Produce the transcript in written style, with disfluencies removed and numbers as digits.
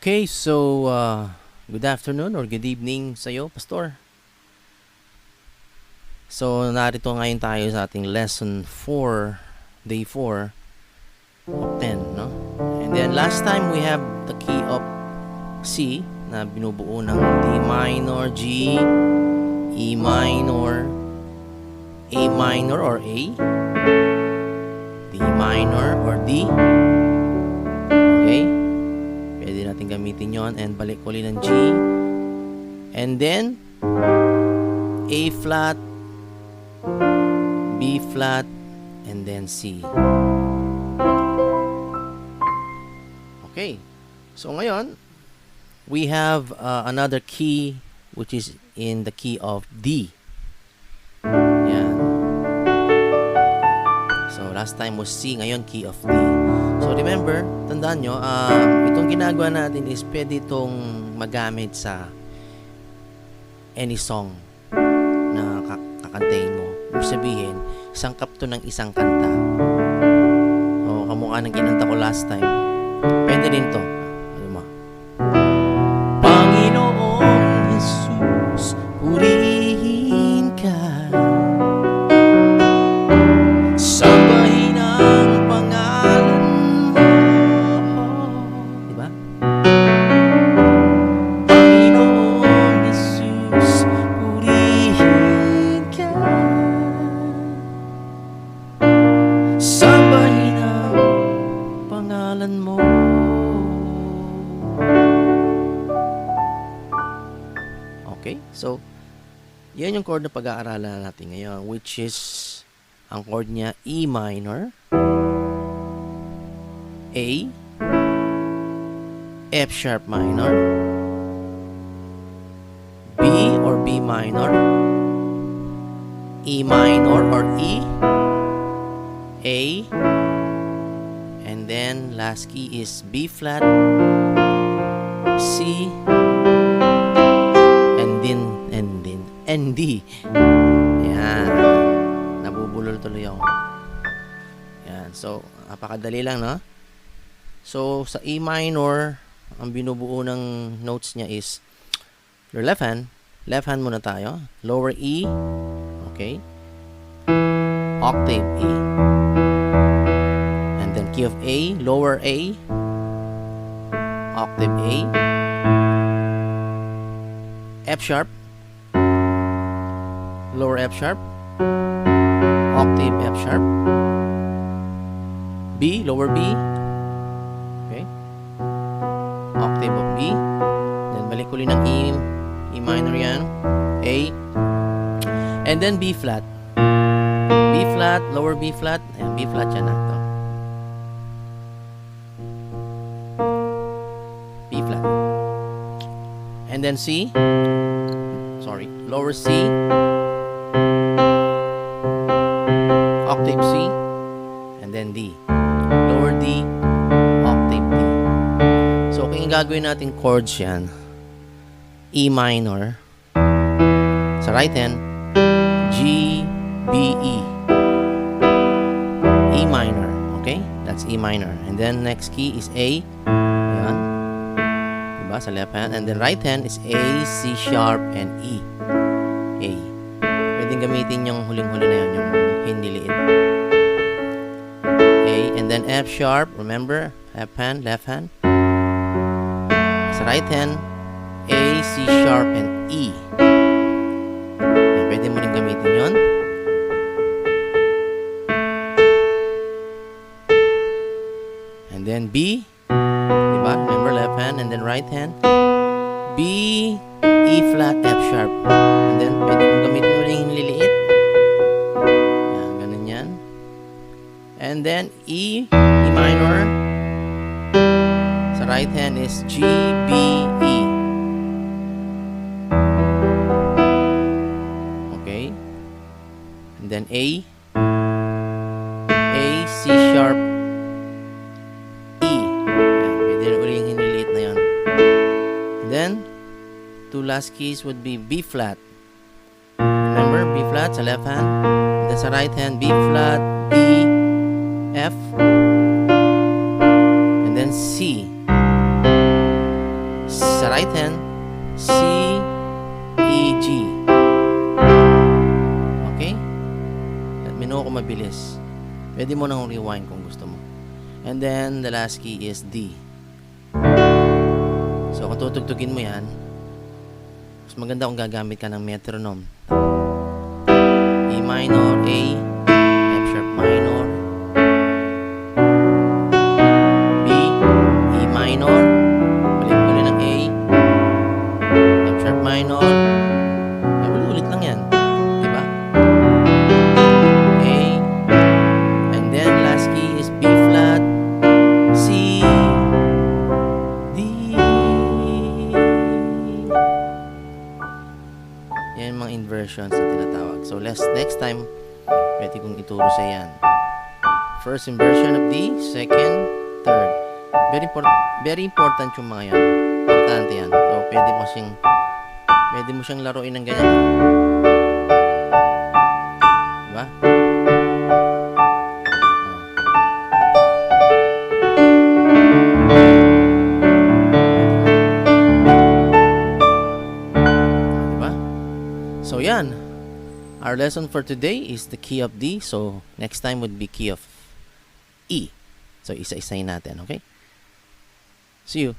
Okay, so good afternoon or good evening sa iyo, Pastor. So narito ngayon tayo sa ating lesson 4, day 4 of 10, no? And then last time we have the key of C na binubuo ng D minor, G, E minor, A minor or A, D minor or D. Okay? Pwede natin gamitin yon and balik ulit ng G. And then A flat, B flat, and then C. Okay. So ngayon, we have another key which is in the key of D. Yan. So last time was C, ngayon key of D. So remember, tandaan nyo, itong ginagawa natin is pwede itong magamit sa any song na kakantahin mo. Ibig sabihin, sangkap to ng isang kanta. O kamukha ng kinanta ko last time. Pwede rin to. Ano mo? Panginoong Jesus, purihin ka. Sambahin ang pangalan mo. Diba? Panginoong Jesus, purihin ka. Sambahin ang pangalan mo. Okay, so yan yung chord na pag-aaralan natin ngayon, which is ang chord niya E minor, A, F sharp minor, B or B minor, E minor or E, A, and then last key is B flat, C, and D. Ayan. Nabubulol tuloy ako. Ayan. So, napakadali lang, no? So, sa E minor, ang binubuo ng notes niya is your left hand. Left hand muna tayo. Lower E. Okay. Octave E. And then key of A. Lower A. Octave A. F sharp. Lower F sharp. Octave F sharp. B. Lower B. Okay. Octave of B. Then balik ulit ng E. E minor yan. A. And then B flat. B flat, lower B flat. Ayan, B flat yan na ito. B flat. And then C. Sorry. Lower C. Octave C. And then D. Lower D. Octave D. So, kung gagawin natin chords yan, E minor. Sa right hand, G, B, E. E minor. Okay? That's E minor. And then next key is A. Ayan. Diba? Sa left hand. And then right hand is A, C sharp, and E. A. Pwedeng gamitin yung huling-huli na yun, yung hindi liit. A. And then F sharp. Remember? Left hand, left hand. Sa right hand, A, C sharp, and E. Ayan, pwede mo rin gamitin yun. And then B, diba? Remember left hand and then right hand. B, E flat, F sharp. And then pwede mong gamitin ulit yung liliit. Yan, ganun yan. And then E, E minor. Sa right hand is G, B, E. Okay. And then A, C sharp, then two last keys would be B flat. Remember, B flat sa left hand. And then sa right hand, B flat, B, F, and then C. right hand, C, E, G. Okay? Let me know kung mabilis. Pwede mo nang rewind kung gusto mo. And then, the last key is D. So, kung tutugtugin mo yan, mas maganda kung gagamit ka ng metronome. E minor, A, F sharp minor, B, E minor, balik ulit ng A, F sharp minor, ulit lang yan. Diba? A, and then last key is B flat, C, D. Yan yung mga inversions na tinatawag. So next time, pwede kong ituro sa yan. First inversion of D, second, third. Very important yung mga yan. Importante yan. So pwede mo siyang laruin ng ganyan. Diba? So yan, our lesson for today is the key of D. So next time would be key of E. So isa-isayin natin, okay? See you.